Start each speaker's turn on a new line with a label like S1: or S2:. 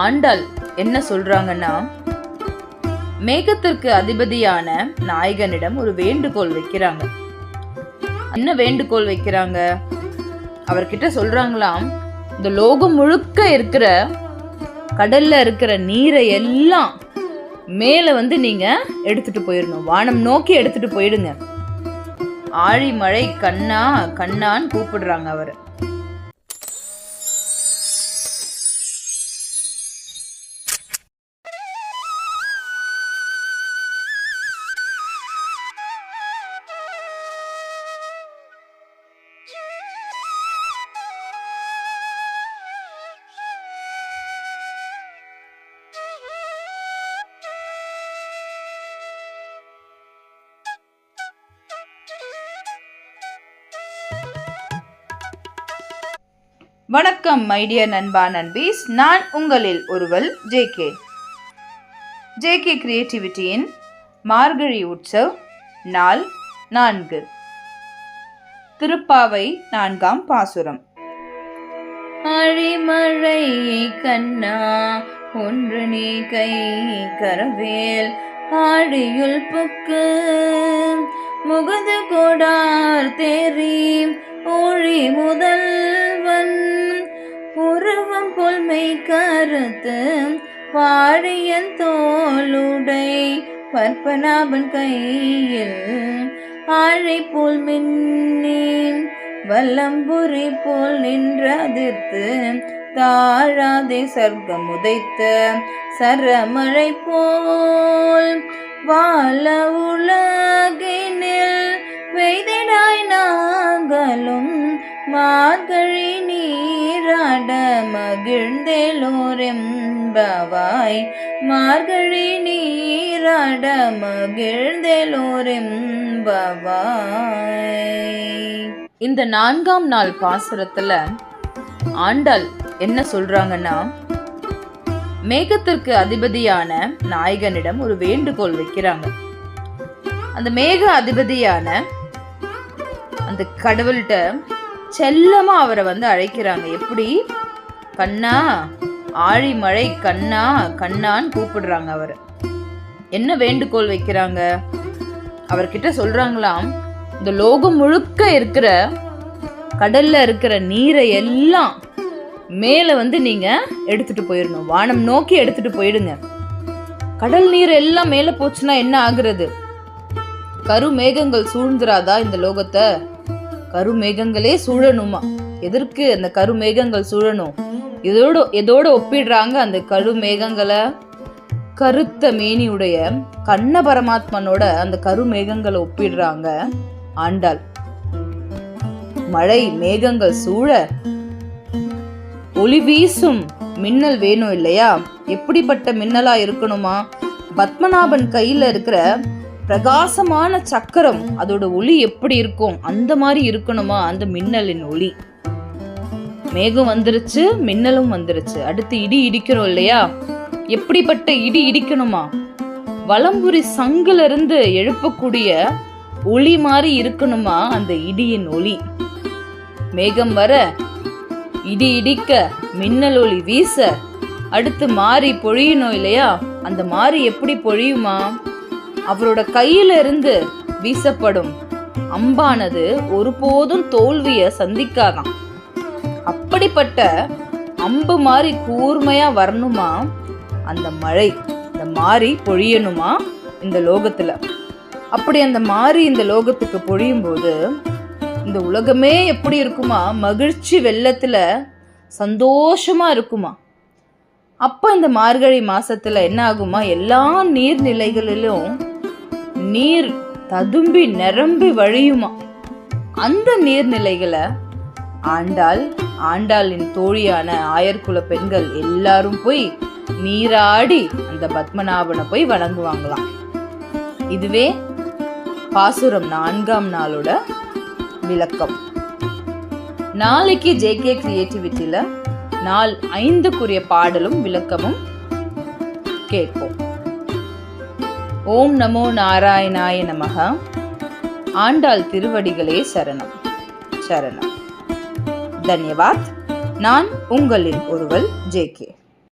S1: ஆண்டாள் என்ன சொல்றாங்கன்னா, மேகத்திற்கு அதிபதியான நாயகனிடம் ஒரு வேண்டுகோள் வைக்கிறாங்க. என்ன வேண்டுகோள் வைக்கிறாங்க? அவர்கிட்ட சொல்றாங்களாம், இந்த லோகம் முழுக்க இருக்கிற கடல்ல இருக்கிற நீரை எல்லாம் மேல நீங்க எடுத்துட்டு போயிடணும், வானம் நோக்கி எடுத்துட்டு போயிடுங்க. ஆழி மழை கண்ணா கண்ணான்னு கூப்பிடுறாங்க அவரு. வணக்கம் மை டியர் நண்பா நண்பீஸ், நான் உங்களில் ஒருவள் ஜேகே கிரியேட்டிவிட்டியின் மார்கழி உற்சவ் நாள் 4. திருப்பாவை 4ஆம் பாசுரம். ஆழிமழை கண்ணா ஒன்று நீ கை கரவேல் ஆழியுள் புக்கு முகது கோடார் தேரி ஊழி முதல்வன் உருவம் பொல்மை கருத்து பாழியன் தோளுடை பற்பனாபன் கையில் ஆழை போல் மின்னி வல்லம்புரி போல் நின்றதிர்த்து தாழாதே சர்க்கம் உதைத்த சரமழை போல் வாழ உலகினில் வெய்திடாய் நாங்களும் மார்கழி நீராட மகிழ்ந்தேலோரெம்பவாய் மார்கழி நீராட மகிழ்ந்தேலோரெம்பவாய். இந்த 4ஆம் நாள் பாசுரத்துல ஆண்டாள் என்ன சொல்றாங்கன்னா, மேகத்திற்கு அதிபதியான நாயகனிடம் ஒரு வேண்டுகோள் வைக்கிறாங்க. அந்த மேக அதிபதியான அந்த கடவுள்கிட்ட செல்லமா அவரை அழைக்கிறாங்க. எப்படி? கண்ணா, ஆழி மழை கண்ணா கண்ணான்னு கூப்பிடுறாங்க அவரை. என்ன வேண்டுகோள் வைக்கிறாங்க? அவர்கிட்ட சொல்றாங்களாம், இந்த லோகம் முழுக்க இருக்கிற கடல்ல இருக்கிற நீரை எல்லாம் மேல நீங்க எடுத்துட்டு போயிடணும், வானம் நோக்கி எடுத்துட்டு போயிடுங்க. கடல் நீர் எல்லாம் மேல போச்சுன்னா என்ன ஆகுறது? கரு மேகங்கள் சூழ்ந்துராதா இந்த லோகத்தை? கரு மேகங்களே சூழணுமா? எதற்கு அந்த கரு மேகங்கள் சூழணும்? எதோட ஒப்பிடுறாங்க அந்த கரு மேகங்களை? கருத்த மேனியுடைய கண்ண பரமாத்மனோட அந்த கரு மேகங்களை ஒப்பிடுறாங்க ஆண்டாள். மழை மேகங்கள் சூழ ஒளி வீசும் மின்னல் வேணும் இல்லையா? எப்படிப்பட்ட மின்னலா இருக்கணுமா? பத்மநாபன் கையில இருக்கிற பிரகாசமான சக்கரம், அதோட ஒளி எப்படி இருக்கும்? அந்த மாதிரி இருக்கணுமா அந்த மின்னலின் ஒளி. மேகம் வந்துருச்சு, மின்னலும் வந்துருச்சு, அடுத்து இடி இடிக்கணும் இல்லையா? எப்படிப்பட்ட இடி இடிக்கணுமா? வலம்புரி சங்குல இருந்து எழுப்பக்கூடிய ஒளி மாதிரி இருக்கணுமா அந்த இடியின் ஒளி. மேகம் வர, இடி இடிக்க, மின்னல் ஒளி வீச, அடுத்து மாறி பொழியணும் இல்லையா? அந்த மாறி எப்படி பொழியுமா? அவரோட கையில இருந்து வீசப்படும் அம்பானது ஒருபோதும் தோல்விய சந்திக்காதான். அப்படிப்பட்ட அம்பு மாதிரி கூர்மையா வரணுமா அந்த மழை, இந்த மாறி பொழியணுமா இந்த லோகத்துல. அப்படி அந்த மாறி இந்த லோகத்துக்கு பொழியும் போது இந்த உலகமே எப்படி இருக்குமா? மகிழ்ச்சி வெள்ளத்துல சந்தோஷமா இருக்குமா? அப்ப இந்த மார்கழி மாசத்துல என்ன ஆகுமா? எல்லா நீர்நிலைகளிலும் நீர் ததும்பி நிரம்பி வழியுமா. அந்த நீர்நிலைகளை ஆண்டாளின் தோழியான ஆயர்குல பெண்கள் எல்லாரும் போய் நீராடி அந்த பத்மநாபனை போய் வணங்குவாங்களாம். இதுவே பாசுரம் 4ஆம் நாளோட விளக்கம். நாளைக்கு ஜேகே கிரியேட்டிவிட்டியில நாள் 5க்குரிய பாடலும் விளக்கமும் கேட்போம். ஓம் நமோ நாராயணாய நமக. ஆண்டாள் திருவடிகளே சரணம் சரணம். தன்யவாத். நான் உங்களின் ஒருவள் ஜேகே.